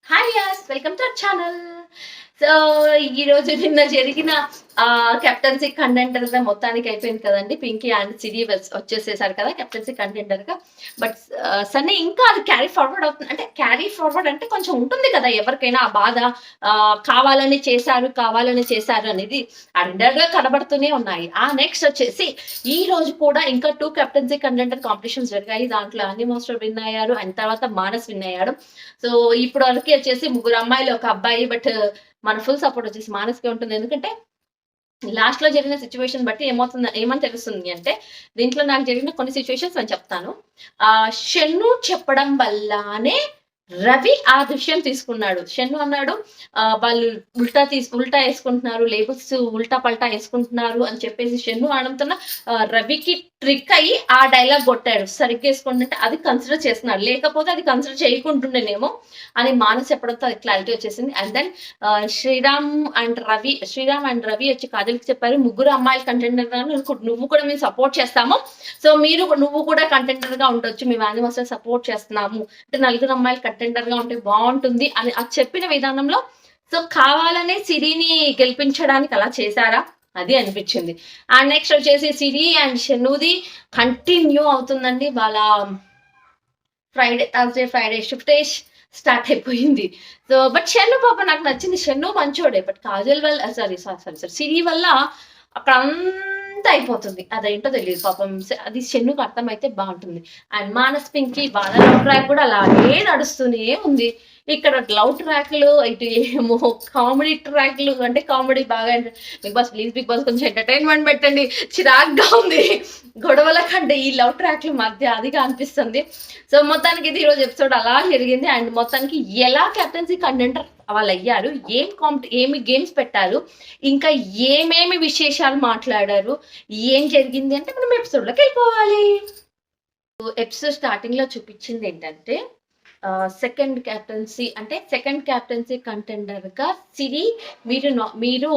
Hi guys welcome to our channel. So ఈ రోజు నిన్న జరిగిన కెప్టెన్సీ కంటెండర్ గా మొత్తానికి అయిపోయింది కదండి. పింకీ అండ్ సిరి వచ్చేసేసారు కదా కెప్టెన్సీ కంటెండర్ గా. బట్ సన్నీ ఇంకా అది క్యారీ ఫార్వర్డ్ అవుతుంది. అంటే క్యారీ ఫార్వర్డ్ అంటే కొంచెం ఉంటుంది కదా ఎవరికైనా ఆ బాధ. కావాలని చేశారు అనేది అండర్ గా కనబడుతూనే ఉన్నాయి. నెక్స్ట్ వచ్చేసి ఈ రోజు కూడా ఇంకా 2 కెప్టెన్సీ కంటెండర్ కాంపిటీషన్స్ జరిగాయి. దాంట్లో అన్ని మాస్టర్ విన్ అయ్యారు అండ్ తర్వాత మానస్ విన్ అయ్యాడు. సో ఇప్పుడు వరకు వచ్చేసి 3 అమ్మాయిలు ఒక అబ్బాయి. బట్ మన ఫుల్ సపోర్ట్ వచ్చేసి మానస్కే ఉంటుంది. ఎందుకంటే లాస్ట్ లో జరిగిన సిచ్యువేషన్ బట్టి ఏమని తెలుస్తుంది అంటే, దీంట్లో నాకు జరిగిన కొన్ని సిచ్యువేషన్స్ నేను చెప్తాను. షన్ను చెప్పడం వల్లనే రవి ఆ విషయం తీసుకున్నాడు. షన్ను అన్నాడు వాళ్ళు ఉల్టా వేసుకుంటున్నారు, లేబుల్స్ ఉల్టా పల్టా వేసుకుంటున్నారు అని చెప్పేసి షన్ను అనడంతో రవికి ట్రిక్ అయ్యి ఆ డైలాగ్ కొట్టాడు. సరిగ్గా వేసుకుంటుంటే అది కన్సిడర్ చేస్తున్నాడు, లేకపోతే అది కన్సిడర్ చేయకుంటుండేనేమో అని మానస్ చెప్పడంతో అది క్లారిటీ వచ్చేసింది. And then Sriram and Ravi వచ్చి కాజల్కి చెప్పారు, 3 అమ్మాయిలు కంటెండర్ గా నువ్వు కూడా మేము సపోర్ట్ చేస్తాము, సో నువ్వు కూడా కంటెండర్ గా ఉండొచ్చు, మేము యానివర్సరీ సపోర్ట్ చేస్తున్నాము అంటే 4 అమ్మాయిలు కంటెండర్ గా ఉంటే బాగుంటుంది అని అది చెప్పిన విధానంలో సో కావాలనే సిరిని గెలిపించడానికి అలా చేశారా అది అనిపించింది. అండ్ నెక్స్ట్ వచ్చేసి సిరి అండ్ షన్నుది కంటిన్యూ అవుతుందండి. వాళ్ళ ఫ్రైడే షిఫ్ట్ స్టార్ట్ అయిపోయింది. సో బట్ షన్ను పాప నాకు నచ్చింది. షన్ను మంచోడే, బట్ కాజల్ వల్ల సారీ సిరి వల్ల అక్కడ అంతా అయిపోతుంది. అదేంటో తెలియదు పాపం. అది షన్నుకు అర్థమైతే బాగుంటుంది. అండ్ మానస్ పింకి వాళ్ళ ట్రాక్ కూడా అలాగే నడుస్తూనే ఉంది. ఇక్కడ లవ్ ట్రాక్లు ఇటు ఏమో కామెడీ ట్రాక్లు. అంటే కామెడీ బాగా బిగ్ బాస్ కొంచెం ఎంటర్టైన్మెంట్ పెట్టండి, చిరాగ్గా ఉంది గొడవల కంటే ఈ లవ్ ట్రాక్ల మధ్య అదిగా అనిపిస్తుంది. సో మొత్తానికి ఇది ఈరోజు ఎపిసోడ్ అలా జరిగింది. అండ్ మొత్తానికి ఎలా కెప్టెన్సీ కంటెండర్ వాళ్ళు అయ్యారు, ఏమి గేమ్స్ పెట్టారు, ఇంకా ఏమేమి విశేషాలు మాట్లాడారు, ఏం జరిగింది అంటే మనం ఎపిసోడ్లోకి వెళ్ళిపోవాలి. ఎపిసోడ్ స్టార్టింగ్ లో చూపించింది ఏంటంటే సెకండ్ క్యాప్టెన్సీ కంటెండర్ గా సిరి మీరు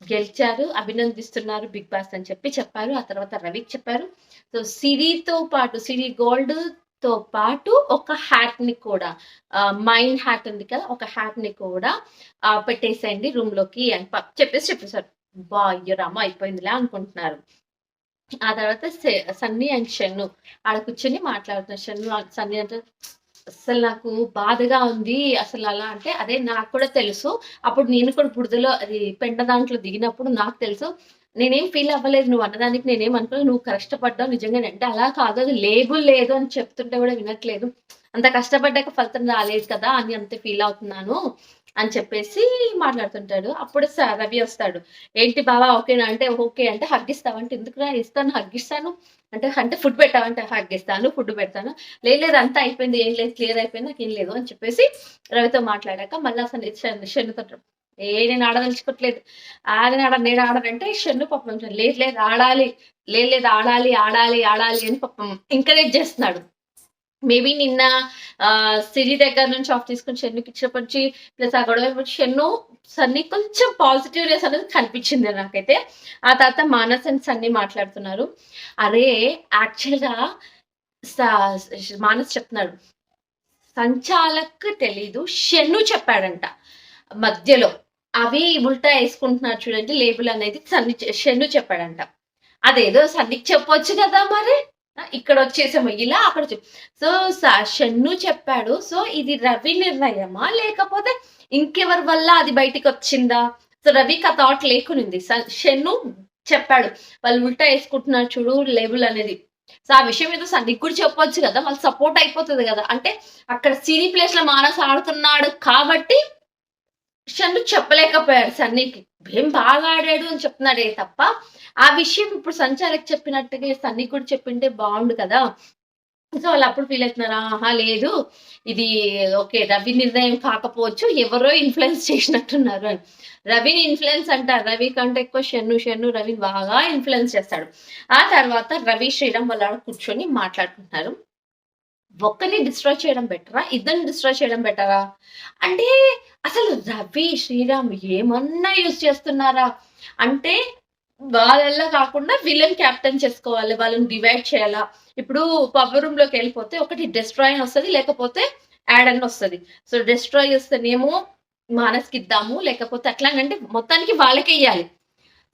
గెలిచారు, అభినందిస్తున్నారు బిగ్ బాస్ అని చెప్పారు. ఆ తర్వాత రవికి చెప్పారు. సో సిరి గోల్డ్ తో పాటు ఒక హ్యాట్ ని కూడా మైండ్ హ్యాట్ ఉంది కదా, ఒక హ్యాట్ ని కూడా పెట్టేసేయండి రూమ్ లోకి అని చెప్పేసారు. అయ్యో రామ అయిపోయిందిలే అనుకుంటున్నారు. ఆ తర్వాత సన్నీ అండ్ షన్ను ఆడ కూర్చొని మాట్లాడుతున్నారు. సన్నీ అంటే అసలు నాకు బాధగా ఉంది అసలు అలా అంటే, అదే నాకు కూడా తెలుసు, అప్పుడు నేను కూడా బురదలో అది పెండ దాంట్లో దిగినప్పుడు నాకు తెలుసు, నేనేం ఫీల్ అవ్వలేదు నువ్వు అన్నదానికి, నేనేం అనుకోలేదు, నువ్వు కష్టపడ్డావు నిజంగానే. అంటే అలా కాదు, అది లేబుల్ లేదు అని చెప్తుంటే కూడా వినట్లేదు, అంత కష్టపడ్డాక ఫలితం రాలేదు కదా అని అంతే ఫీల్ అవుతున్నాను అని చెప్పేసి మాట్లాడుతుంటాడు. అప్పుడు రవి వస్తాడు, ఏంటి బావా ఓకేనా అంటే ఓకే అంటే హగ్ ఇస్తావంటే ఎందుకురా ఇస్తాను హగ్గిస్తాను అంటే ఫుడ్ పెట్టావంటే హగ్ ఇస్తాను ఫుడ్ పెడతాను, లేదు అంతా అయిపోయింది ఏం లేదు క్లియర్ అయిపోయింది నాకేం లేదు అని చెప్పేసి రవితో మాట్లాడాక మళ్ళీ అసలు షన్నుతో నేను ఆడదలుచుకోవట్లేదు, నేను ఆడనంటే షన్ను పాపం లేదు ఆడాలి, లేదు ఆడాలి అని పాపం ఎంకరేజ్ చేస్తున్నాడు. మేబీ నిన్న సిరి దగ్గర నుంచి ఆఫ్ తీసుకుని షన్నుకి ఇచ్చినప్పటి ప్లస్ ఆ గొడవ షన్ను సన్నీ కొంచెం పాజిటివ్నెస్ అనేది కనిపించింది నాకైతే. ఆ తర్వాత మానస్ అండ్ సన్నీ మాట్లాడుతున్నారు. అరే యాక్చువల్గా మానస్ చెప్తున్నాడు, సంచాలక్ తెలీదు షన్ను చెప్పాడంట మధ్యలో, అవి ఉల్టా వేసుకుంటున్నారు చూడండి లేబుల్ అనేది షన్ను చెప్పాడంట. అదేదో సన్నీకి చెప్పొచ్చు కదా మరి, ఇక్కడ వచ్చేసాము ఇలా అక్కడ సో షన్ను చెప్పాడు. సో ఇది రవి నిర్ణయమా లేకపోతే ఇంకెవరి వల్ల అది బయటికి వచ్చిందా? సో రవికి ఆ థాట్ లేకునింది, షన్ను చెప్పాడు వాళ్ళు ఉల్టా వేసుకుంటున్నారు చూడు లేబుల్ అనేది. సో ఆ విషయం ఏదో సన్నీకి కూడా చెప్పొచ్చు కదా, వాళ్ళు సపోర్ట్ అయిపోతుంది కదా. అంటే అక్కడ సిరి ప్లేస్ లో మానస్ ఆడుతున్నాడు కాబట్టి షన్ను చెప్పలేకపోయాడు సన్నీకి, ఏం బాగా ఆడాడు అని చెప్తున్నాడే తప్ప ఆ విషయం ఇప్పుడు సంచాలకి చెప్పినట్టుగా సన్నీ కూడా చెప్పింటే బాగుండు కదా. సో వాళ్ళు అప్పుడు ఫీల్ అవుతున్నారా, లేదు ఇది ఓకే రవి నిర్ణయం కాకపోవచ్చు, ఎవరో ఇన్ఫ్లుయెన్స్ చేసినట్టున్నారు అని. రవిని ఇన్ఫ్లుయెన్స్ అంటారు, రవి కంటే ఎక్కువ షన్ను రవిని బాగా ఇన్ఫ్లుయెన్స్ చేస్తాడు. ఆ తర్వాత రవి శ్రీరామ్ వాళ్ళ కూర్చొని మాట్లాడుకుంటున్నారు. ఒక్కరిని డిస్ట్రాయ్ చేయడం బెటరా, ఇద్దరిని డిస్ట్రాయ్ చేయడం బెటరా అంటే అసలు రవి శ్రీరామ్ ఏమన్నా యూజ్ చేస్తున్నారా అంటే వాళ్ళల్లా కాకుండా వీళ్ళని క్యాప్టెన్ చేసుకోవాలి, వాళ్ళని డివైడ్ చేయాలా. ఇప్పుడు పవర్ రూమ్ లోకి వెళ్ళిపోతే ఒకటి డిస్ట్రాయ్ వస్తుంది, లేకపోతే యాడ్ అని వస్తది. సో డెస్ట్రాయ్ వస్తేనేమో మానస్‌కి ఇద్దాము. లేకపోతే అట్లాగంటే మొత్తానికి వాళ్ళకే ఇయ్యాలి.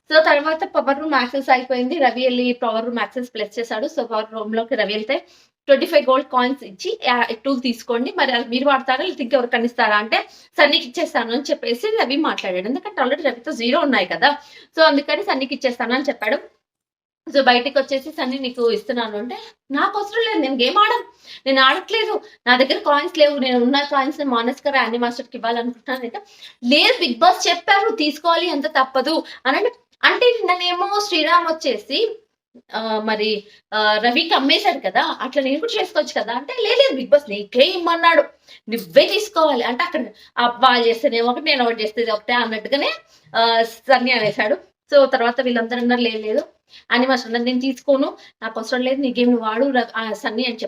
సో తర్వాత పవర్ రూమ్ యాక్సెస్ అయిపోయింది. రవి ఎళ్లి పవర్ రూమ్ యాక్సెస్ ప్లస్ చేశాడు. సో పవర్ రూమ్‌లోకి రవి ఎళ్తే 25 గోల్డ్ కాయిన్స్ ఇచ్చి 2 తీసుకోండి. మరి అది మీరు వాడతారా? లేకపోతే ఇంకెవరికన్నా ఇస్తారా? అంటే సన్నీకి ఇచ్చేస్తాను అని చెప్పేసి రవి మాట్లాడాడు. ఎందుకంటే ఆల్రెడీ రవితో 0 ఉన్నాయి కదా! సో అందుకని సన్నీకి ఇచ్చేస్తాను అని చెప్పాడు. సో బయటికొచ్చేసి సన్నీ నీకు ఇస్తున్నాను అంటే, నాకవసరం లేదు. నేను గేమ్ ఆడను. నేను ఆడట్లేదు. నా దగ్గర కాయిన్స్ లేవు. నేను ఉన్న కాయిన్స్‌ని మానస్‌కర్ యానీ మాస్టర్‌కి ఇవ్వాలనుకుంటున్నాను అంటే, లేదు బిగ్ బాస్ చెప్పారు తీసుకోవాలి అంతే తప్పదు అనంటే, అంటే నిన్ననేమో శ్రీరామ్ వచ్చేసి మరి రవికి అమ్మేసాడు కదా! అట్లా నేను కూడా చేసుకోవచ్చు కదా! అంటే లేదు లేదు బిగ్ బాస్ నీకే ఇమ్మన్నాడు. నువ్వే తీసుకోవాలి. అంటే అక్కడ వాళ్ళు చేస్తేనేమో ఒకటి, నేను ఒకటి చేస్తే ఒకటే అన్నట్టుగానే సన్నీ అనేసాడు. సో తర్వాత వీళ్ళందరూ అన్నారు లేదు లేదు అని మాస్టర్ అన్నారు నేను తీసుకోను. నాకు అవసరం లేదు. నీ గేమ్ నువ్వు వాడు సన్నీ అని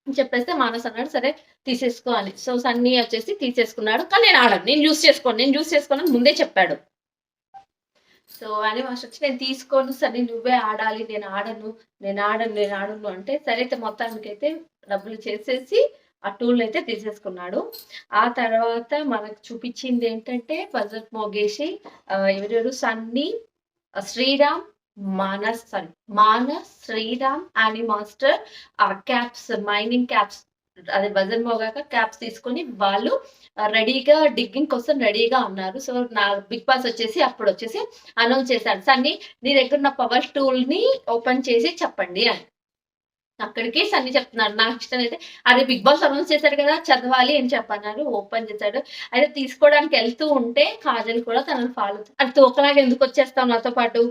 చెప్పేస్తే మానస్ అన్నాడు సరే తీసేసుకో అని. సో సన్నీ వచ్చేసి తీసేసుకున్నాడు. కానీ నేను ఆడను. నేను యూజ్ చేసుకోనని ముందే చెప్పాడు. సో అని మాస్టర్ వచ్చి నేను తీసుకోను సన్నీ నువ్వే ఆడాలి. నేను ఆడను అంటే సరే అయితే మొత్తానికైతే డబ్బులు చేసేసి ఆ టూల్ అయితే తీసేసుకున్నాడు. ఆ తర్వాత మనకు చూపించింది ఏంటంటే బజెట్ మోగేసి ఎవరెవరు సన్నీ, శ్రీరామ్, మానస్, శ్రీరామ్, యానీ మాస్టర్ క్యాప్స్ మైనింగ్ క్యాప్స్ అదే బజర్ మోగాక క్యాప్స్ తీసుకొని వాళ్ళు రెడీగా డిగ్గింగ్ కోసం రెడీగా ఉన్నారు. సో నా బిగ్ బాస్ వచ్చేసి అప్పుడు వచ్చేసి అనౌన్స్ చేశాడు సన్నీ నీ దగ్గర ఉన్న పవర్ టూల్ ని ఓపెన్ చేసి చెప్పండి అని. అక్కడికి సన్నీ చెప్తున్నాడు నాకు ఇష్టం అయితే అదే బిగ్ బాస్ అనౌన్స్ చేశాడు కదా చదవాలి అని చెప్పన్నారు. ఓపెన్ చేశాడు. అయితే తీసుకోవడానికి వెళ్తూ ఉంటే కాజల్ కూడా తనని ఫాలో అది తోకలాగా ఎందుకు వచ్చేస్తావు నాతో పాటు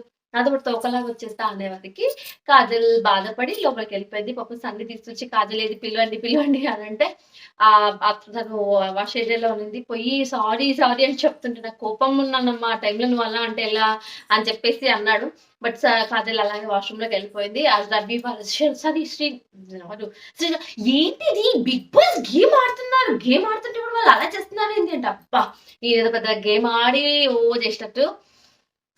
తోకలాగా వచ్చేస్తా అనేవారికి కాజల్ బాధపడి లోపలికి వెళ్ళిపోయింది. పాపం సన్నీ తీసుకొచ్చి కాజల్ ఏది పిలవండి అని అంటే తను వాష్ ఏరియాలో ఉంది. పోయి సారీ అని చెప్తుంటే నాకు కోపం ఉన్నానమ్మా ఆ టైంలో నువ్వు అలా అంటే ఎలా అని చెప్పేసి అన్నాడు. బట్ కాజల్ అలాగే వాష్రూమ్ లోకి వెళ్ళిపోయింది. ఆ రవి సారీ శ్రీ ఏంటిది బిగ్ బాస్ గేమ్ ఆడుతుంటే కూడా వాళ్ళు అలా చేస్తున్నారు ఏంటి అంటే అబ్బా ఏదో పెద్ద గేమ్ ఆడి ఓ చేసినట్టు.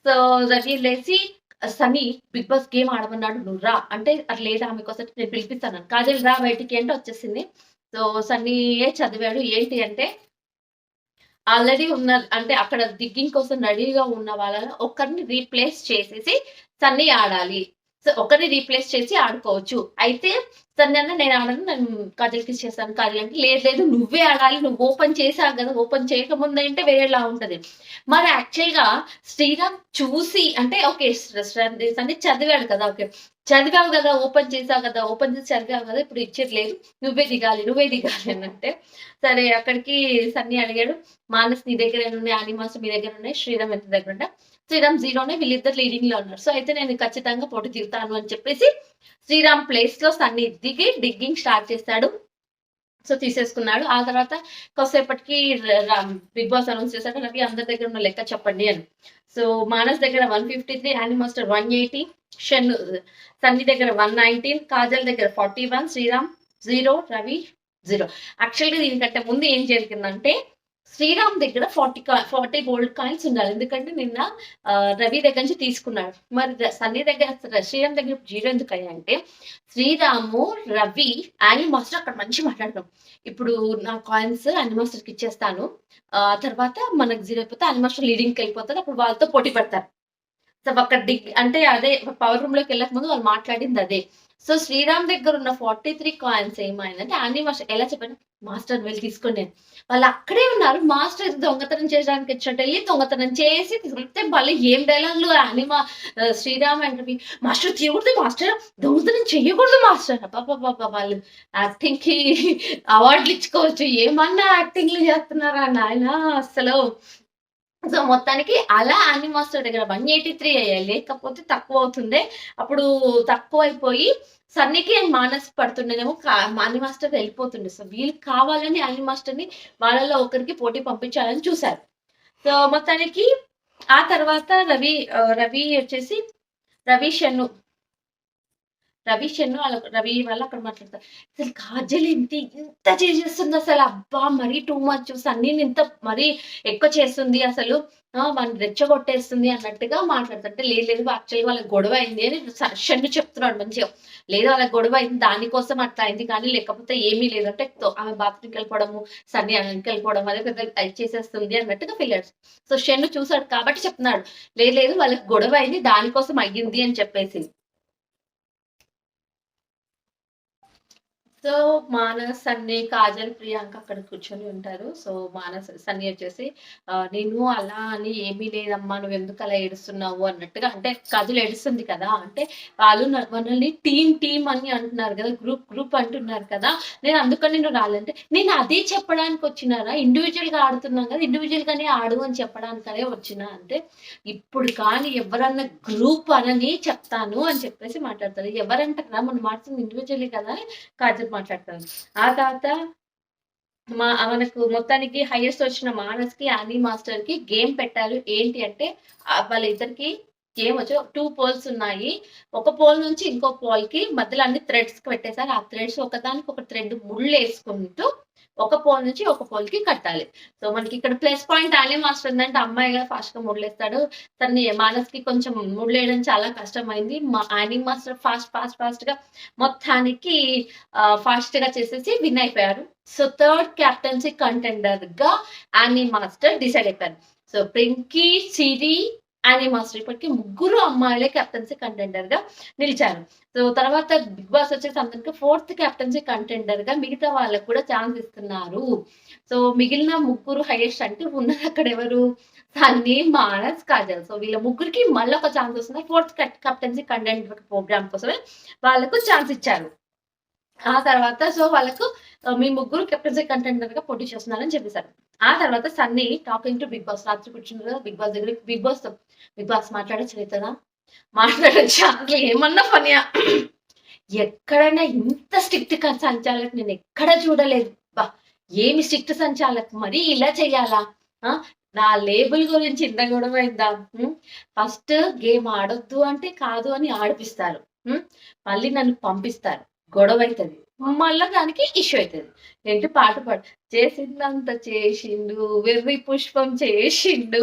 సో రవి లేచి సన్నీ బిగ్ బాస్ గేమ్ ఆడమన్నాడు నువ్వు రా అంటే అట్లా లేదా ఆమె కోసం నేను పిలిపిస్తాను కాజల్ రా బయటికి అంటే వచ్చేసింది. సో సన్నీయే చదివాడు ఏంటి అంటే ఆల్రెడీ ఉన్న అంటే అక్కడ డిగ్గింగ్ కోసం రెడీగా ఉన్న వాళ్ళని ఒకరిని రీప్లేస్ చేసేసి సన్నీ ఆడాలి. సో ఒకరిని రీప్లేస్ చేసి ఆడుకోవచ్చు. అయితే సన్నీ అన్న నేను ఆడను నేను కాజల్‌కి ఇచ్చేస్తాను. కాజల్ అంటే లేదు నువ్వే ఆడాలి. నువ్వు ఓపెన్ చేసావు కదా! ఓపెన్ చేయకముందు అంటే వేరేలా ఉంటది. మరి యాక్చువల్‌గా శ్రీరామ్ చూసి అంటే ఓకే సన్నీ చదివాడు కదా! ఓకే. చదివావు కదా! ఓపెన్ చేసావు కదా! ఓపెన్ చేసి చదివావు కదా! ఇప్పుడు ఇచ్చేది లేదు. నువ్వే దిగాలి అనంటే సరే అక్కడికి సన్నీ అడిగాడు. మానస్ నీ దగ్గర ఎన్నున్నాయి? యానీ మాస్టర్ మీ దగ్గర ఉన్నాయి. శ్రీరామ్ ఎంత దగ్గర ఉంటా? శ్రీరామ్ 0నే వీళ్ళిద్దరు లీడింగ్ లో ఉన్నారు. సో అయితే నేను ఖచ్చితంగా పోటీ దిగుతాను అని చెప్పేసి శ్రీరామ్ ప్లేస్ లో సన్నీ దిగి డిగ్గింగ్ స్టార్ట్ చేశాడు. సో తీసేసుకున్నాడు. ఆ తర్వాత కొద్దిసేపటికి బిగ్ బాస్ అనౌన్స్ చేశాడు. రవి అందరి దగ్గర ఉన్న లెక్క చెప్పండి అని. సో మానస్ దగ్గర 153, యానీ మాస్టర్ 180, సన్నీ దగ్గర 119, కాజల్ దగ్గర 41, శ్రీరామ్ 0, రవి 0. యాక్చువల్‌గా దీనికంటే ముందు ఏం జరిగిందంటే శ్రీరామ్ దగ్గర 40 గోల్డ్ కాయిన్స్ ఉండాలి. ఎందుకంటే నిన్న రవి దగ్గర నుంచి తీసుకున్నాడు. మరి సన్నీ దగ్గర శ్రీరామ్ దగ్గర 0 ఎందుకయ్యాయంటే శ్రీరాము, రవి, యానీ మాస్టర్ అక్కడ మంచిగా మాట్లాడుకున్నాం. ఇప్పుడు నా కాయిన్స్ యానీ మాస్టర్‌కి ఇచ్చేస్తాను. తర్వాత మనకు 0 అయిపోతే యానీ మాస్టర్ లీడింగ్‌కి వెళ్ళిపోతాడు. అప్పుడు వాళ్ళతో పోటీ పడతారు. సో అక్కడ అంటే అదే పవర్ రూమ్ లోకి వెళ్ళక ముందు వాళ్ళు మాట్లాడింది అదే. సో శ్రీరామ్ దగ్గర ఉన్న 43 కాయిన్స్ ఏమైందంటే యానీ మాస్టర్ ఎలా చెప్పాను మాస్టర్ వెళ్ళి తీసుకోండి అని. వాళ్ళు అక్కడే ఉన్నారు. మాస్టర్ దొంగతనం చేయడానికి వచ్చినట్టు వెళ్ళి దొంగతనం చేసి తీసుకుంటే మళ్ళీ ఏం డైలాగులు శ్రీరామ్ అంటే మాస్టర్ తీయకూడదు మాస్టర్ దొంగతనం చెయ్యకూడదు మాస్టర్ అబ్బా వాళ్ళు యాక్టింగ్ కి అవార్డులు ఇచ్చుకోవచ్చు ఏమన్నా యాక్టింగ్లు చేస్తున్నారా నాయన అసలు. సో మొత్తానికి అలా యానీ మాస్టర్ దగ్గర 183 అయ్యాయి. లేకపోతే తక్కువ అవుతుండే. అప్పుడు తక్కువైపోయి సన్నీకి అండ్ మానస్ పడుతుండేనేమో యానీ మాస్టర్ వెళ్ళిపోతుండే. సో వీళ్ళకి కావాలని యానీ మాస్టర్‌ని వాళ్ళలో ఒకరికి పోటీ పంపించాలని చూసారు. సో మొత్తానికి ఆ తర్వాత రవి వచ్చేసి రవి, షన్ను రవి వాళ్ళు అక్కడ మాట్లాడతారు. అసలు కాజల్ ఏంటి ఇంత చేసేస్తుంది అసలు, అబ్బా మరీ టూ మచ్, సన్నీని ఇంత మరీ ఎక్కువ చేస్తుంది అసలు, వాడిని రెచ్చగొట్టేస్తుంది అన్నట్టుగా మాట్లాడతారు. అంటే లేదు లేదు యాక్చువల్‌గా వాళ్ళకి గొడవ అయింది అని షన్ను చెప్తున్నాడు మంచిగా. లేదు వాళ్ళకి గొడవ అయింది దానికోసం అట్లా అయింది కానీ లేకపోతే ఏమీ లేదు. అంటే ఆమె బాత్రూమ్‌కి వెళ్ళిపోవడము, సన్నీ వెనక్కెళ్ళిపోవడం అదే పెద్ద టైప్ చేసేస్తుంది అన్నట్టుగా ఫీల్ అయ్యాడు. సో షన్ను చూసాడు కాబట్టి చెప్తున్నాడు. లేదు లేదు వాళ్ళకి గొడవ అయింది దానికోసం అయ్యింది అని చెప్పేసి. సో మానస్, సన్నీ, కాజల్, ప్రియాంక అక్కడ కూర్చొని ఉంటారు. సో సన్నీ వచ్చేసి నేను అలా అని ఏమీ లేదమ్మా నువ్వెందుకు అలా ఏడుస్తున్నావు అన్నట్టుగా, అంటే కాజల్ ఏడుస్తుంది కదా, అంటే వాళ్ళు మనల్ని టీమ్ అని అంటున్నారు కదా, గ్రూప్ అంటున్నారు కదా, నేను అందుకని నేను రాలంటే నేను అదే చెప్పడానికి వచ్చినారా, ఇండివిజువల్ గా ఆడుతున్నాం కదా, ఇండివిజువల్ గానే ఆడు అని చెప్పడానికనే వచ్చినా అంటే, ఇప్పుడు కానీ ఎవరన్నా గ్రూప్ అనని చెప్తాను అని చెప్పేసి మాట్లాడతారు. ఎవరంటారా మనం మాట్లాడుతుంది ఇండివిజువల్లీ కదా అని కాజల్ మాట్లాడతాను. ఆ తర్వాత మనకు మొత్తానికి హైయెస్ట్ వచ్చిన మానస్‌కి, యానీ మాస్టర్‌కి గేమ్ పెట్టారు. ఏంటి అంటే వాళ్ళిద్దరికి గేమ్ వచ్చి 2 పోల్స్ ఉన్నాయి. ఒక పోల్ నుంచి ఇంకో పోల్‌కి మధ్యలో అన్ని థ్రెడ్స్ పెట్టేసారు. ఆ థ్రెడ్స్ ఒకదానికి ఒక థ్రెడ్ ముళ్ళేసుకుంటూ ఒక పోల్ నుంచి ఒక పోల్‌కి కట్టాలి. సో మనకి ఇక్కడ ప్లస్ పాయింట్ యానీ మాస్టర్ ఉందంటే అమ్మాయి కదా ఫాస్ట్‌గా ముళ్ళేస్తాడు. తనని మానస్‌కి కొంచెం ముళ్ళేయడం చాలా కష్టమైంది. యానీ మాస్టర్ ఫాస్ట్‌గా మొత్తానికి ఫాస్ట్‌గా చేసేసి విన్ అయిపోయారు. సో థర్డ్ కెప్టెన్సీ కంటెండర్‌గా యానీ మాస్టర్ డిసైడ్ అయిపోయారు. సో పింకీ, సిరి, యానీ మాస్టర్ ఇప్పటికి ముగ్గురు అమ్మాయిలే కెప్టెన్సీ కంటెండర్‌గా నిలిచారు. సో తర్వాత బిగ్ బాస్ వచ్చేసి అందరికి ఫోర్త్ కెప్టెన్సీ కంటెండర్‌గా మిగతా వాళ్ళకి కూడా ఛాన్స్ ఇస్తున్నారు. సో మిగిలిన ముగ్గురు హైయెస్ట్ అంటే ఉన్నది అక్కడ ఎవరు, సన్నీ, మానస్, కాజల్. సో వీళ్ళ ముగ్గురికి మళ్ళీ ఒక ఛాన్స్ వస్తుంది. ఫోర్త్ కెప్టెన్సీ కంటెండర్ ప్రోగ్రామ్ కోసమే వాళ్ళకు ఛాన్స్ ఇచ్చారు. ఆ తర్వాత సో వాళ్ళకు మీ ముగ్గురు కెప్టెన్సీ కంటెండర్ గా పోటీ చేస్తున్నారని చెప్పేశారు. ఆ తర్వాత Sunny talking to Bigg Boss రాత్రి కూర్చున్నారు కదా బిగ్ బాస్ దగ్గర, బిగ్ బాస్ మాట్లాడచ్చు అవుతుందా, మాట్లాడచ్చు అసలు ఏమన్నా పనియా, ఎక్కడైనా ఇంత స్ట్రిక్ట్ సంచాలక్ నేను ఎక్కడ చూడలేదు. బా ఏమి స్ట్రిక్ట్ సంచాలక్ మరి ఇలా చెయ్యాలా, నా లేబుల్ గురించి ఇంత గొడవ అయిందా, ఫస్ట్ గేమ్ ఆడొద్దు అంటే కాదు అని ఆడిపిస్తారు, మళ్ళీ నన్ను పంపిస్తారు, గొడవ అవుతుంది, మళ్ళా దానికి ఇష్యూ అవుతుంది. ఏంటి పాట పాడు, చేసిందంత చేసిండు, వెర్రి పుష్పం చేసిండు,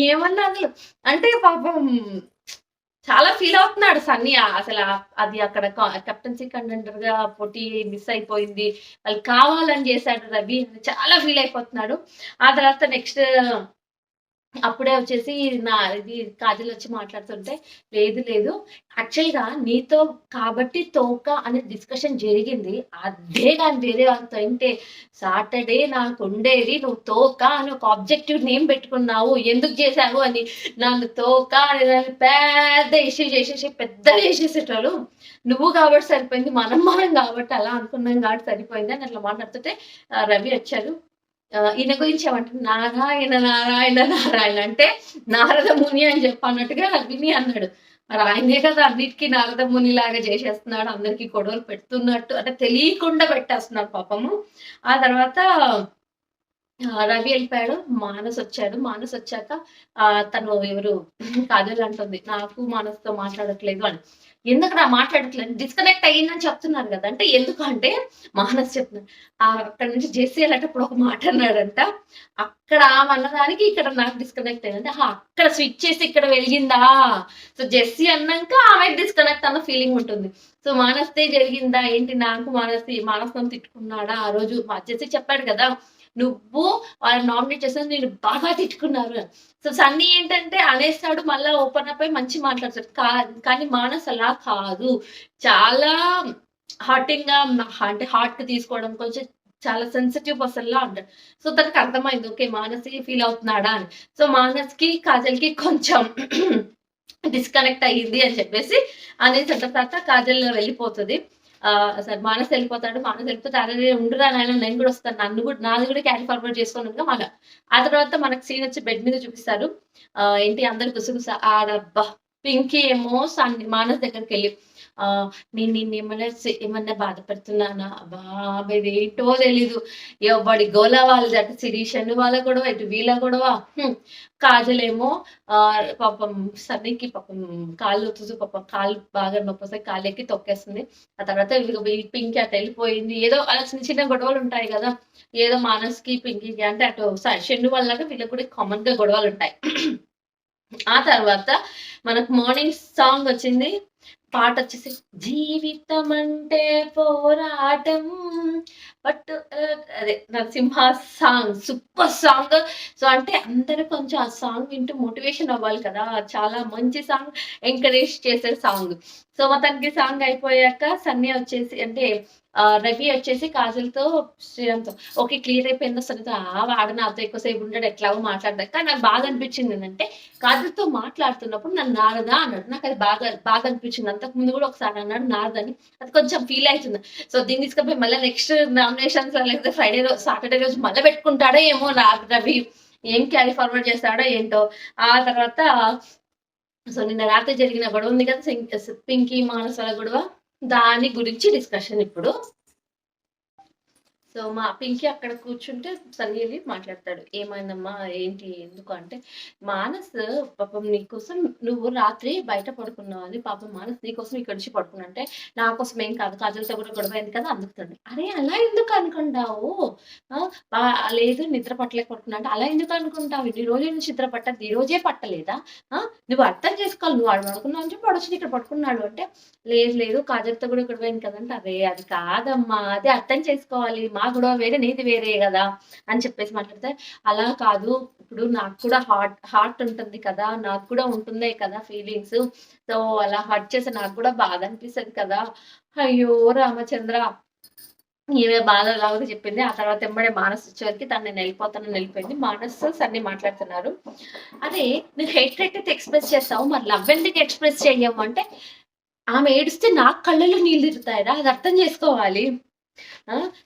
ఏమన్నా అసలు అంటే పాపం చాలా ఫీల్ అవుతున్నాడు సన్నీ. అసలు అది అక్కడ కెప్టెన్సీ కంటెండర్ గా పోటీ మిస్ అయిపోయింది, వాళ్ళు కావాలని చేశాడు రవి, చాలా ఫీల్ అయిపోతున్నాడు. ఆ తర్వాత నెక్స్ట్ అప్పుడే వచ్చేసి ఇది కాజల్ వచ్చి మాట్లాడుతుంటే, లేదు లేదు యాక్చువల్‌గా నీతో కాబట్టి తోక అనే డిస్కషన్ జరిగింది. అదే కానీ వేరే వాళ్ళతో అయింటే సాటర్‌డే నాకుండేది నువ్వు తోక అని ఒక ఆబ్జెక్టివ్ నేమ్ పెట్టుకున్నావు. ఎందుకు చేశావు అని నన్ను తోక అని పెద్ద ఇష్యూ చేసేసి పెద్దగా చేసేసేటోళ్ళు. నువ్వు కాబట్టి సరిపోయింది. మనం కాబట్టి అలా అనుకున్నాం కాబట్టి సరిపోయింది అని అట్లా మాట్లాడుతుంటే రవి వచ్చారు. ఈయన గురించి ఏమంటారు, నారాయణ నారాయణ నారాయణ అంటే నారద ముని అని చెప్పన్నట్టుగా రవిని అన్నాడు. మరి ఆయనే కదా అన్నిటికీ నారద ముని లాగా చేసేస్తున్నాడు, అందరికి గొడవలు పెడుతున్నట్టు, అంటే తెలియకుండా పెట్టేస్తున్నాడు పాపము. ఆ తర్వాత రవి వెళ్ళిపోయాడు, మానస్ వచ్చాడు. మానస్ వచ్చాక తను ఎవరు కాజల్ అంటుంది నాకు మానస్తో మాట్లాడట్లేదు అని. ఎందుకు నా మాట్లాడట్లేదు, డిస్కనెక్ట్ అయ్యిందని చెప్తున్నారు కదా అంటే, ఎందుకు అంటే మానస్ చెప్తున్నాడు అక్కడ నుంచి జెస్సీ వెళ్ళేటప్పుడు ఒక మాట అన్నాడంట, అక్కడ అన్నదానికి ఇక్కడ నాకు డిస్కనెక్ట్ అయ్యిందంటే అక్కడ స్విచ్ చేసి ఇక్కడ వెలిగిందా, సో జెస్సీ అన్నాక ఆమె డిస్కనెక్ట్ అన్న ఫీలింగ్ ఉంటుంది. సో మానస్తే జరిగిందా ఏంటి, నాకు మానస్తో తిట్టుకున్నాడా ఆ రోజు జెస్సీ చెప్పాడు కదా, నువ్వు వాళ్ళని నామినేట్ చేస్తే నేను బాగా తిట్టుకున్నారు. సో సన్నీ ఏంటంటే అనేస్తాడు, మళ్ళా ఓపెన్ అప్ అయి మంచి మాట్లాడతాడు. కానీ మానస్ అలా కాదు, చాలా హార్టింగ్ గా అంటే హార్ట్ కి తీసుకోవడం, కొంచెం చాలా సెన్సిటివ్ పర్సన్ లా ఉంటాడు. సో తనకు అర్థమైంది ఓకే మానసి ఫీల్ అవుతున్నాడా అని. సో మానస్ కి కాజల్ కి కొంచెం డిస్కనెక్ట్ అయ్యింది అని చెప్పేసి అనేసి తర్వాత కాజల్ వెళ్ళిపోతుంది. సరే మానస్ వెళ్ళిపోతాడు. మానస్ వెళ్ళిపోతే అదే ఉండురా నాయన నేను కూడా వస్తాను, నాది కూడా క్యారీ ఫార్వర్డ్ చేసుకున్నాక మళ్ళా ఆ తర్వాత మనకు సీన్ వచ్చి బెడ్ మీద చూపిస్తారు. ఏంటి అందరు గుసగుస ఆడబ్బా, పింకీ ఏమో మానస్ దగ్గరికి వెళ్ళి నేను నిన్నేమన్నా ఏమన్నా బాధ పెడుతున్నానా? బాబోయ్! ఇదేంటో తెలీదు. ఎవ్వడి గోల వాళ్ళది. అటు శిరీష్ వాళ్ళ గొడవ, ఇటు వీళ్ళ గొడవ. కాజలేమో పాపం సన్నీకి పాపం కాళ్ళు ఒత్తుతూ పాపం కాళ్ళు బాగా నొప్పొస్తాయి. కాళ్ళెక్కి తొక్కేస్తుంది. ఆ తర్వాత పింకీ అటు వెళ్ళిపోయింది. ఏదో అలా చిన్న చిన్న గొడవలు ఉంటాయి కదా! ఏదో మానస్‌కి, పింకీకి అంటే అటు షన్ను వాళ్ళలాగా వీళ్ళకి కూడా కామన్‌గా గొడవలుంటాయి. ఆ తర్వాత మనకు మార్నింగ్ సాంగ్ వచ్చింది. పాటొచ్చేసి జీవితం అంటే పోరాటం బట్ అదే Narasimha song super song. So అంటే అందరూ కొంచెం ఆ సాంగ్ వింటూ మోటివేషన్ అవ్వాలి కదా! చాలా మంచి సాంగ్, ఎంకరేజ్ చేసే సాంగ్. సో మొత్తానికి సాంగ్ అయిపోయాక సన్నీ వచ్చేసి అంటే రవి వచ్చేసి కాజల్‌తో, శ్రీరామ్‌తో ఓకే. క్లియర్ అయిపోయిందా సరిగ్గా? వాడు నాతో ఎక్కువసేపు ఉంటాడు ఎట్లాగో మాట్లాడతాడు. కానీ నాకు బాగా అనిపించింది ఏంటంటే కాజల్‌తో మాట్లాడుతున్నప్పుడు నన్ను నారదా అన్నాడు. నాకది బాగా బాగా అనిపించింది. అంతకుముందు కూడా ఒకసారి అన్నాడు నారదని. అది కొంచెం ఫీల్ అయితుంది. సో దీన్ని తీసుకుపోయి మళ్ళీ నెక్స్ట్ నామినేషన్స్ లేకపోతే ఫ్రైడే రోజు, సాటర్డే రోజు మళ్ళీ పెట్టుకుంటాడో ఏమో రవి. ఏం క్యారీ ఫార్వర్డ్ చేస్తాడో ఏంటో. ఆ తర్వాత సో నిన్న రాత్రి జరిగిన గొడవ ఉంది కదా పింకీ మానసాల గొడవ. దాని గురించి డిస్కషన్ ఇప్పుడు. సో మా పింకీ అక్కడ కూర్చుంటే సన్నీ వెళ్ళి మాట్లాడతాడు. ఏమైందమ్మా ఏంటి ఎందుకు అంటే, మానస్ పాపం నీకోసం నువ్వు రాత్రి బయట పడుకున్నావు అని పాపం మానస్ నీకోసం ఇక్కడ నుంచి పడుకున్నా అంటే, నా కోసం ఏం కాదు కాజల్తో కూడా గొడవ అయింది కదా అందుకుతాడు. అరే అలా ఎందుకు అనుకుంటావు? లేదు నిద్ర పట్టలేక పడుకున్నా అంటే అలా ఎందుకు అనుకుంటావు? ఇన్ని రోజుల నుంచి నిద్ర పట్టదు ఈ రోజే పట్టలేదా? నువ్వు అర్థం చేసుకోవాలి. నువ్వు వాడు పడుకున్నావు అని చెప్పి వాడు వచ్చి ఇక్కడ పడుకున్నాడు అంటే, లేదు లేదు కాజల్తో కూడా గొడవ అయింది కదంటే, అరే అది కాదమ్మా అది అర్థం చేసుకోవాలి. మా గొడవ వేరే నీది వేరే కదా అని చెప్పేసి మాట్లాడితే, అలా కాదు ఇప్పుడు నాకు కూడా హార్ట్ ఉంటుంది కదా, నాకు కూడా ఉంటుందే కదా ఫీలింగ్స్. సో అలా హర్ట్ చేస్తే నాకు కూడా బాధ అనిపిస్తుంది కదా. అయ్యో రామచంద్ర ఈమె బాధ లాగా చెప్పింది. ఆ తర్వాత ఎంబడే మానస్ వచ్చేవరకు తను నేను వెళ్ళిపోతానని వెళ్ళిపోయింది. మానస్ సన్నీ మాట్లాడుతున్నారు. అదే నువ్వు హేట్రెట్ అయితే ఎక్స్ప్రెస్ చేస్తావు, మరి లవ్ ఎందుకు ఎక్స్ప్రెస్ చెయ్యము అంటే, ఆమె ఏడిస్తే నాకు కళ్ళలో నీళ్ళు తిరుగుతాయిరా అది అర్థం చేసుకోవాలి.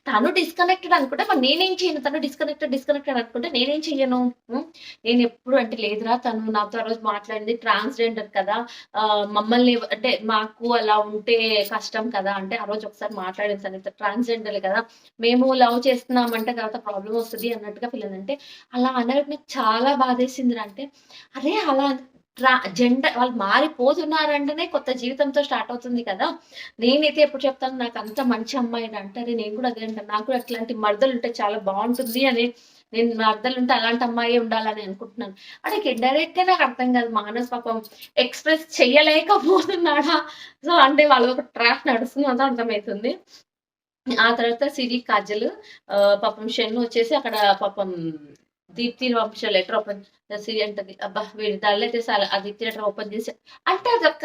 తను డిస్కనెక్టెడ్ అనుకుంటే మరి నేనేం చేయను? తను డిస్కనెక్టెడ్ అనుకుంటే నేనేం చెయ్యను? నేను ఎప్పుడు అంటే లేదురా తను నాతో ఆ రోజు మాట్లాడింది ట్రాన్స్‌జెండర్ కదా! మమ్మల్ని అంటే మాకు అలా ఉంటే కష్టం కదా! అంటే ఆ రోజు ఒకసారి మాట్లాడింది తనతో ట్రాన్స్‌జెండర్‌లే కదా! మేము లవ్ చేస్తున్నామంటే తర్వాత ప్రాబ్లమ్ వస్తది అన్నట్టుగా ఫీల్ అయింది. అంటే అలా అనడం నాకు చాలా బాధేసిందిరా అంటే, అరే అలా జెండర్ వాళ్ళు మారిపోతున్నారంటేనే కొత్త జీవితంతో స్టార్ట్ అవుతుంది కదా! నేనైతే ఎప్పుడు చెప్తాను నాకు అంత మంచి అమ్మాయిని అంటారు. నేను కూడా అదే అంటాను. నాకు కూడా అట్లాంటి మరదలుంటే చాలా బావుంటుంది అని నేను మరదలుంటే అలాంటి అమ్మాయే ఉండాలని అనుకుంటున్నాను. అంటే ఇండైరెక్ట్‌గా నాకు అర్థం కాదు. మానస్ పాపం ఎక్స్‌ప్రెస్ చేయలేకపోతున్నాడా? సో, అంటే వాళ్ళ ఒక ట్రాప్ నడుస్తుందని అర్థమైతుంది. ఆ తర్వాత సిరి, కాజల్ పాపం షన్ను వచ్చేసి అక్కడ పాపం దీప్తిని పంపించిన లెటర్ ఓపెన్ సిరి అంటది. అబ్బా! వీడి తలైతే ఆ దీప్తి లెటర్ ఓపెన్ చేసి అంటే అదొక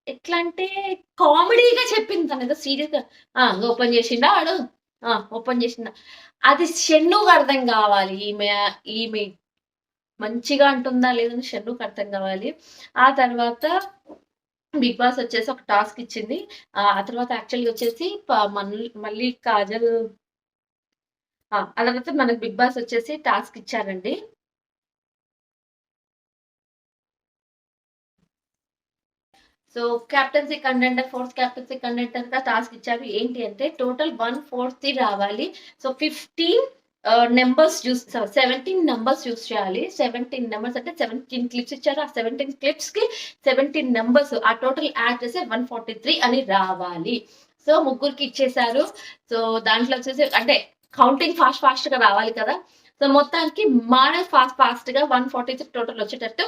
ఎట్లా అంటే కామెడీగా చెప్పింది తనేదో సీరియస్‌గా ఓపెన్ చేసిండా ఆడు? ఓపెన్ చేసిండా? అది షన్నుకి అర్థం కావాలి. ఈమె మంచిగా అంటుందా లేదని షన్నుకి అర్థం కావాలి. ఆ తర్వాత బిగ్ బాస్ వచ్చేసి ఒక టాస్క్ ఇచ్చింది. ఆ తర్వాత యాక్చువల్‌గా వచ్చేసి మళ్ళీ కాజల్ ఆ తర్వాత మనకు బిగ్ బాస్ వచ్చేసి టాస్క్ ఇచ్చారండి. So captaincy contender, fourth captaincy కంటెండర్‌గా టాస్క్ ఇచ్చారు. ఏంటి అంటే టోటల్ 140 రావాలి. సో 15 నంబర్స్ 17 నంబర్స్ చూస్ చేయాలి. 17 నంబర్స్ అంటే 17 క్లిప్స్ ఇచ్చారు. ఆ 17 క్లిప్స్‌కి 17 నంబర్స్ ఆ టోటల్ యాడ్ చేసి 143 అని రావాలి. సో ముగ్గురికి ఇచ్చేసారు. సో దాంట్లో వచ్చేసి అంటే కౌంటింగ్ ఫాస్ట్‌గా రావాలి కదా! సో మొత్తానికి మానస్ ఫాస్ట్‌గా 143 టోటల్ వచ్చేటట్టు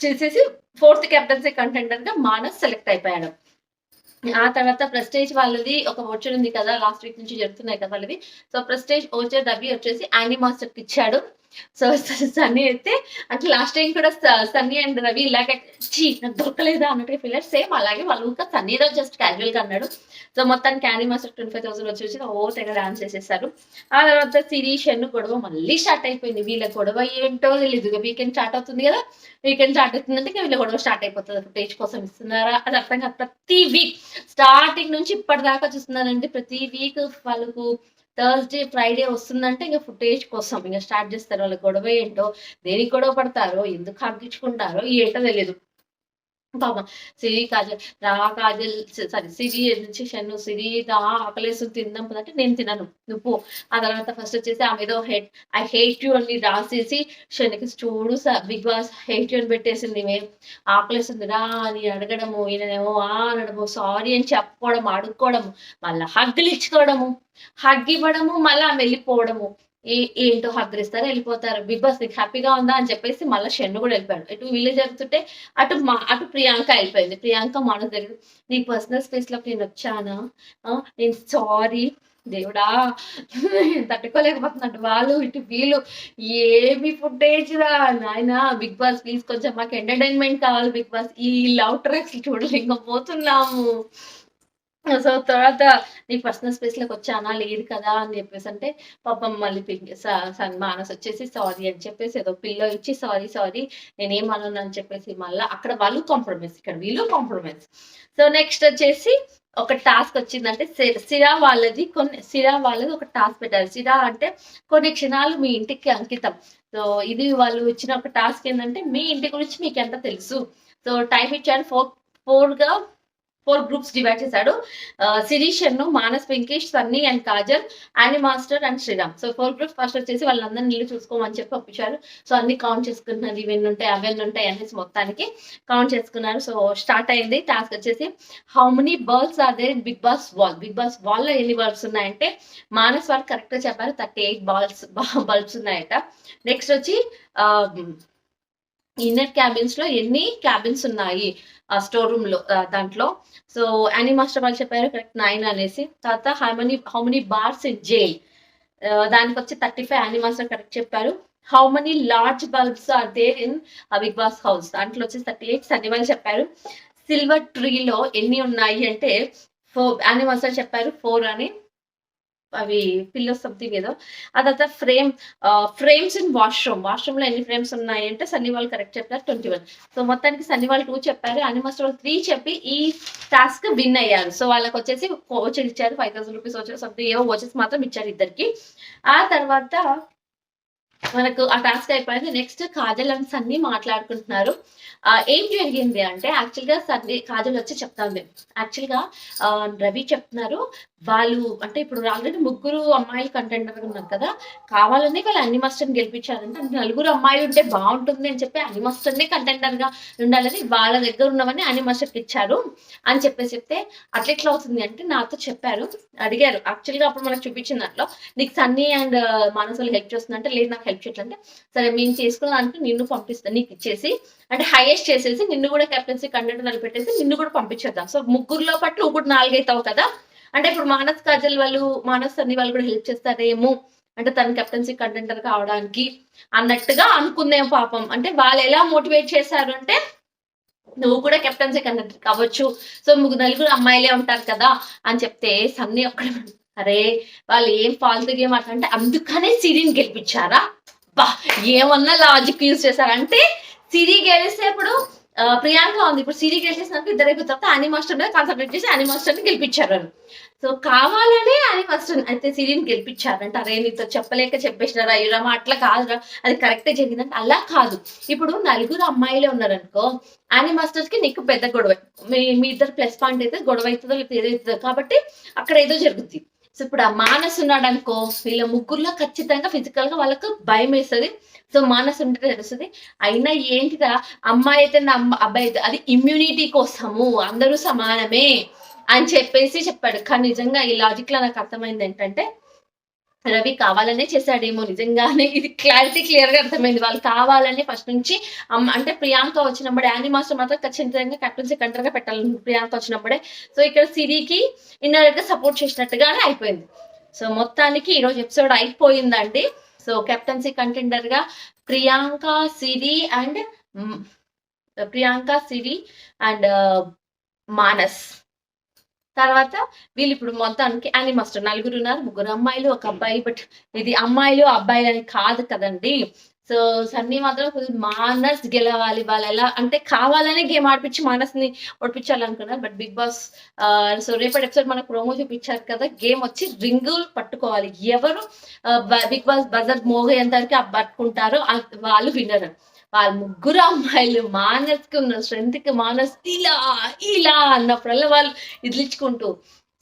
చేసేసి ఫోర్త్ కెప్టెన్సీ కంటెండర్‌గా మానస్ సెలెక్ట్ అయిపోయాడు. ఆ తర్వాత ప్రెస్టేజ్ వాళ్ళది ఒక వోచర్ ఉంది కదా! లాస్ట్ వీక్ నుంచి జరుగుతున్నాయి కదా వాళ్ళవి. సో ప్రెస్టేజ్ వోచర్ డబ్బీ వచ్చేసి యానీ మాస్టర్‌కి ఇచ్చాడు. సో సన్నీ అయితే అంటే లాస్ట్ టైమ్ కూడా సన్నీ అండ్ రవి ఇలాగే నాకు దొరకలేదా అన్నట్టుగా ఫీల్ అయ్యారు. సేమ్ అలాగే వాళ్ళు ఊక సన్నీ ఏదో జస్ట్ క్యాజువల్‌గా అన్నాడు. సో మొత్తానికి యానీ మాస్టర్ 25,000 వచ్చేసి తెగ డాన్స్ చేసేసారు. ఆ తర్వాత సిరి, షన్ను గొడవ మళ్ళీ స్టార్ట్ అయిపోయింది. వీళ్ళ గొడవ ఏంటో తెలీదు. ఇక వీకెండ్ స్టార్ట్ అవుతుంది కదా! వీకెండ్ స్టార్ట్ అవుతుందంటే ఇక వీళ్ళ గొడవ స్టార్ట్ అయిపోతది. ఫుటేజ్ కోసం ఇస్తున్నారా? అది అర్థం కాదు. ప్రతి వీక్ స్టార్టింగ్ నుంచి ఇప్పటిదాకా చూస్తున్నానండి. ప్రతి వీక్ వాళ్ళకు థర్స్‌డే, ఫ్రైడే వస్తుందంటే ఇంక ఫుటేజ్ కోసం ఇంక స్టార్ట్ చేస్తారు. వాళ్ళ గొడవ ఏంటో, దేనికి గొడవ పడతారో, ఎందుకు హగ్గించుకుంటారో ఏంటో తెలీదు. పాపం సిరి కాజల్ రా కాజల్ సారీ సిరి నుంచి షన్ను సిరి రా ఆకలేస్తుంది తిందాం పద అంటే నేను తినను నువ్వు పో. ఆ తర్వాత ఫస్ట్ వచ్చేసి ఆమె ఏదో ఐ హేట్ యూ అని రాసేసి షన్నుకి చూడు బిగ్ బాస్ హేట్ యూ అని పెట్టేసింది. ఆకలేస్తుంది రా అని అడగడము, ఈయననేమో అనడము, సారీ అని చెప్పుకోవడం, అడుక్కోవడము, మళ్ళీ హగ్గులు ఇచ్చుకోవడము, హగ్ ఇవ్వడము, మళ్ళీ ఆమె వెళ్ళిపోవడము. ఏంటో హగ్గులు ఇస్తారు వెళ్ళిపోతారు. బిగ్ బాస్ నీకు హ్యాపీగా ఉందా అని చెప్పేసి మళ్ళీ షన్ను కూడా వెళ్ళిపోయాడు. ఇటు వీళ్ళు జరుగుతుంటే అటు ప్రియాంక వెళ్ళిపోయింది. ప్రియాంక మనసు దగ్గర నీ పర్సనల్ స్పేస్ లోకి నేను వచ్చానా, నేను సారీ దేవుడా తట్టుకోలేకపోతున్నాడు వాళ్ళు ఇటు వీళ్ళు. ఏమి ఫుటేజ్ రా నాయన. బిగ్ బాస్ ప్లీజ్ కొంచెం మాకు ఎంటర్టైన్మెంట్ కావాలి. బిగ్ బాస్ ఈ లవ్ ట్రాక్స్ చూడలేకపోతున్నాము. సో తర్వాత నీ పర్సనల్ స్పేస్ లోకి వచ్చానా లేదు కదా అని చెప్పేసి అంటే పాపం మళ్ళీ మానస్ వచ్చేసి సారీ అని చెప్పేసి ఏదో పిల్లో ఇచ్చి సారీ నేనేం అనను అని చెప్పేసి మళ్ళీ అక్కడ వాళ్ళు కాంప్రమైజ్, ఇక్కడ వీళ్ళు కాంప్రమైజ్. సో నెక్స్ట్ వచ్చేసి ఒక టాస్క్ వచ్చిందంటే సిరా వాళ్ళది ఒక టాస్క్ పెట్టారు. సిరా అంటే కొన్ని క్షణాలు మీ ఇంటికి అంకితం. సో ఇది వాళ్ళు ఇచ్చిన ఒక టాస్క్ ఏంటంటే మీ ఇంటి గురించి మీకు ఎంత తెలుసు. సో టైం ఇచ్చారు 4 గ్రూప్స్ డివైడ్ చేశాడు. Shirish, Manas, Venkatesh, Sunny and Kajal, Annie master and Sriram. So 4 groups first వచ్చేసి వాళ్ళందరినీ నీళ్ళు చూసుకోమని చెప్పి పంపించారు. సో అన్ని కౌంట్ చేసుకుంటున్నారు, ఇవన్నీ ఉంటాయి అవన్నీ ఉంటాయి అనేసి మొత్తానికి కౌంట్ చేసుకున్నారు. సో స్టార్ట్ అయింది టాస్క్ వచ్చేసి how many bulbs are there in Bigg Boss wall. Bigg Boss wall లో ఎన్ని బల్బ్స్ ఉన్నాయంటే మానస్ వాళ్ళు కరెక్ట్ గా చెప్పారు 38 బల్బ్స్ ఉన్నాయట. నెక్స్ట్ వచ్చి ఇన్నర్ క్యాబిన్స్ లో ఎన్ని క్యాబిన్స్ ఉన్నాయి ఆ స్టోర్ రూమ్ లో దాంట్లో. సో యానీ మాస్టర్ వాళ్ళు చెప్పారు కరెక్ట్ 9 అనేసి. తర్వాత how many bars in jail, దానికి వచ్చి 35 యానీ మాస్టర్ కరెక్ట్ చెప్పారు. How many large bulbs are there in Bigg Boss house, దాంట్లో వచ్చి 38 సన్నీ వాళ్ళు చెప్పారు. సిల్వర్ ట్రీలో ఎన్ని ఉన్నాయి అంటే 4 యానీ మాస్టర్ చెప్పారు 4 అని. అవి పిల్లోస్ సంథింగ్ ఏదో. ఆ తర్వాత ఫ్రేమ్స్ ఇన్ వాష్రూమ్ లో ఎన్ని ఫ్రేమ్స్ ఉన్నాయి అంటే సన్నీ వాళ్ళు కరెక్ట్ చెప్పారు 21. సో మొత్తానికి సన్నీ వాళ్ళు 2 చెప్పారు, యానీ మాస్టర్ వాళ్ళు 3 చెప్పి ఈ టాస్క్ విన్ అయ్యారు. సో వాళ్ళకి వచ్చేసి కోచ్ ఇచ్చారు 5000 రూపీస్ వచ్చారు సంథింగ్ ఏవో వాచెస్ మాత్రం ఇచ్చారు ఇద్దరికి. ఆ తర్వాత మనకు ఆ టాస్క్ అయిపోయింది. నెక్స్ట్ కాజల్ అండ్ సన్నీ మాట్లాడుకుంటున్నారు. ఏం జరిగింది అంటే యాక్చువల్గా సన్నీ కాజల్ వచ్చి చెప్తాంది. యాక్చువల్గా రవి చెప్తున్నారు వాళ్ళు అంటే ఇప్పుడు ఆల్రెడీ 3 అమ్మాయిలు కంటెండర్ ఉన్నారు కదా, కావాలని వాళ్ళు అన్ని మాస్టర్ని గెలిపించారంటే 4 అమ్మాయిలు ఉంటే బాగుంటుంది అని చెప్పి అన్ని మాస్టర్ని కంటెండర్ గా ఉండాలని వాళ్ళ దగ్గర ఉన్నవని అన్ని మాస్టర్కి ఇచ్చారు అని చెప్తే అట్లా అవుతుంది అంటే నాతో చెప్పారు, అడిగారు. యాక్చువల్గా అప్పుడు మనకు చూపించిన దాంట్లో నీకు సన్నీ అండ్ మానసాలు హెల్ప్ చేస్తుందంటే లేదు నాకు హెల్ప్ చేయట్లంటే సరే మేము చేసుకున్న అంటే నిన్ను పంపిస్తాను నీకు ఇచ్చేసి అంటే హైయెస్ట్ చేసేసి నిన్ను కూడా కెప్టెన్సీ కంటెండర్ పెట్టేసి నిన్ను కూడా పంపించేద్దాం. సో 3లో పట్ల నువ్వు కూడా 4 అవుతావు కదా అంటే ఇప్పుడు మానస్ కాజల్ వాళ్ళు మానస్ సన్నీ వాళ్ళు కూడా హెల్ప్ చేస్తారేమో అంటే తన కెప్టెన్సీ కంటెండర్ కావడానికి అన్నట్టుగా అనుకుందేమో పాపం. అంటే వాళ్ళు ఎలా మోటివేట్ చేశారు అంటే నువ్వు కూడా కెప్టెన్సీ కంటెండర్ కావచ్చు, సో 4 అమ్మాయిలే ఉంటారు కదా అని చెప్తే సన్నీ ఒక్కడ అరే వాళ్ళు ఏం ఫాల్తు గేమ్ అంటే అందుకనే సిరిని గెలిపించారా బా ఏమన్నా లాజిక్ యూజ్ చేశారంటే సిరి గెలిస్తే ఇప్పుడు ప్రియాంక ఉంది, ఇప్పుడు సిరి గెలిచేసినాక ఇద్దరు అయిపోయిన తర్వాత యానీ మాస్టర్ మీద కాన్సన్ట్రేట్ చేసి యానీ మాస్టర్ని గెలిపించారు. సో కావాలనే యానీ మాస్టర్ అయితే సిరిని గెలిపించారంట. అరే నీతో చెప్పలేక చెప్పేసినారా అయ్యురామా అట్లా కాదురా అది కరెక్టే జరిగిందంటే అలా కాదు. ఇప్పుడు 4 అమ్మాయిలే ఉన్నారనుకో యానీ మాస్టర్స్ కి నీకు పెద్ద గొడవ, మీ ఇద్దరు ప్లస్ పాయింట్ అయితే గొడవ అవుతుందో లేకపోతే ఏదైతుందో కాబట్టి అక్కడ ఏదో జరుగుతుంది. సో ఇప్పుడు ఆ మానస్ ఉన్నాడు అనుకో వీళ్ళ 3లో ఖచ్చితంగా ఫిజికల్ గా వాళ్ళకు భయం వేస్తుంది. సో మానస్ ఉంటే తెలుస్తుంది. అయినా ఏంటిదా అమ్మాయి అయితే అబ్బాయి అయితే అది ఇమ్యూనిటీ కోసము అందరూ సమానమే అని చెప్పేసి చెప్పాడు. కానీ నిజంగా ఈ లాజిక్ లో నాకు అర్థమైంది ఏంటంటే రవి కావాలనే చేశాడేమో. నిజంగానే ఇది క్లియర్ గా అర్థమైంది. వాళ్ళు కావాలని ఫస్ట్ నుంచి అంటే ప్రియాంక వచ్చినప్పుడే యానీ మాస్టర్ మాత్రం ఖచ్చితంగా కెప్టెన్సీ కంటర్ గా పెట్టాలి ప్రియాంక వచ్చినప్పుడే. సో ఇక్కడ సిరికి ఇండైరెక్ట్ గా సపోర్ట్ చేసినట్టుగానే అయిపోయింది. సో మొత్తానికి ఈరోజు ఎపిసోడ్ అయిపోయిందండి. సో కెప్టెన్సీ కంటెండర్ గా ప్రియాంక సిరి అండ్ మానస్. తర్వాత వీళ్ళు ఇప్పుడు మొత్తానికి యానీ మాస్టర్ 4 ఉన్నారు, 3 అమ్మాయిలు 1 అబ్బాయి. బట్ ఇది అమ్మాయిలు అబ్బాయిలు అని కాదు కదండి. సో సన్నీ మాత్రం మానస్ గెలవాలి. వాళ్ళు ఎలా అంటే కావాలనే గేమ్ ఆడిపించి మానస్ ని ఓడిపించాలనుకున్నారు. బట్ బిగ్ బాస్ సో రేపటి ఎపిసోడ్ మనకు ప్రోమో చూపించారు కదా, గేమ్ వచ్చి రింగులు పట్టుకోవాలి. ఎవరు బిగ్ బాస్ బజర్ మోగేంత వరకు పట్టుకుంటారో వాళ్ళు విన్నర్. వాళ్ళ ముగ్గురు అమ్మాయిలు మానస్కి ఉన్న స్ట్రెంత్కి మానస్ ఇలా ఇలా అన్నప్పుడల్లా వాళ్ళు ఇదిలించుకుంటూ,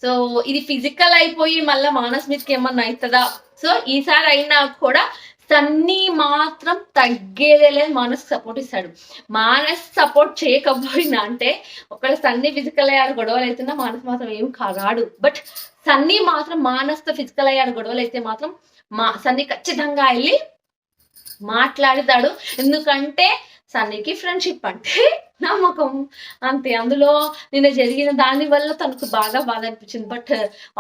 సో ఇది ఫిజికల్ అయిపోయి మళ్ళీ మానస్ మీదకి ఏమన్నా అవుతుందా, సో ఈసారి అయినా కూడా సన్నీ మాత్రం తగ్గేదే లేదు, మానస్ సపోర్ట్ ఇస్తాడు. మానస్ సపోర్ట్ చేయకపోయినా అంటే ఒకవేళ సన్నీ ఫిజికల్ అయ్యాడు గొడవలు అవుతున్నా మానస్ మాత్రం ఏం రాడు. బట్ సన్నీ మాత్రం మానస్తో ఫిజికల్ అయ్యాడు గొడవలు అయితే మాత్రం సన్నీ ఖచ్చితంగా వెళ్ళి మాట్లాడతాడు. ఎందుకంటే సన్నీకి ఫ్రెండ్షిప్ అంటే నమ్మకం అంతే. అందులో నిన్న జరిగిన దాని వల్ల తనకు బాగా బాధ అనిపించింది. బట్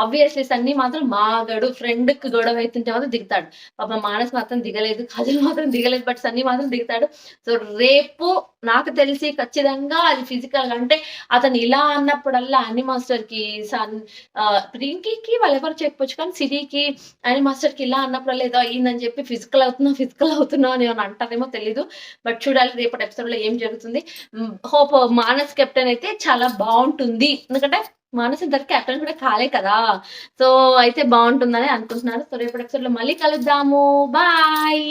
ఆబ్వియస్లీ సన్నీ మాత్రం మాగడు, ఫ్రెండ్కి గొడవ అవుతుంటే మాత్రం దిగుతాడు. పాప మానస్ మాత్రం దిగలేదు, కాజల్ మాత్రం దిగలేదు, బట్ సన్నీ మాత్రం దిగుతాడు. సో రేపు నాకు తెలిసి ఖచ్చితంగా అది ఫిజికల్ అంటే అతను ఇలా అన్నప్పుడల్లా అని మాస్టర్కి ప్రింకీకి వాళ్ళెవరు చెప్పొచ్చు, కానీ సిరికి అని మాస్టర్కి ఇలా అన్నప్పుడల్లా ఏదో అయ్యిందని చెప్పి ఫిజికల్ అవుతున్నావు అని అంటారేమో తెలీదు. బట్ చూడాలి రేపటి ఎపిసోడ్లో ఏం జరుగుతుంది. హోప్ మానస్ కెప్టెన్ అయితే చాలా బాగుంటుంది, ఎందుకంటే మానస్ ఇంతకు కెప్టెన్ కూడా కాలే కదా. సో అయితే బాగుంటుందని అనుకుంటున్నాను. సో రేపటి ఎపిసోడ్ లో మళ్ళీ కలుద్దాము. బాయ్.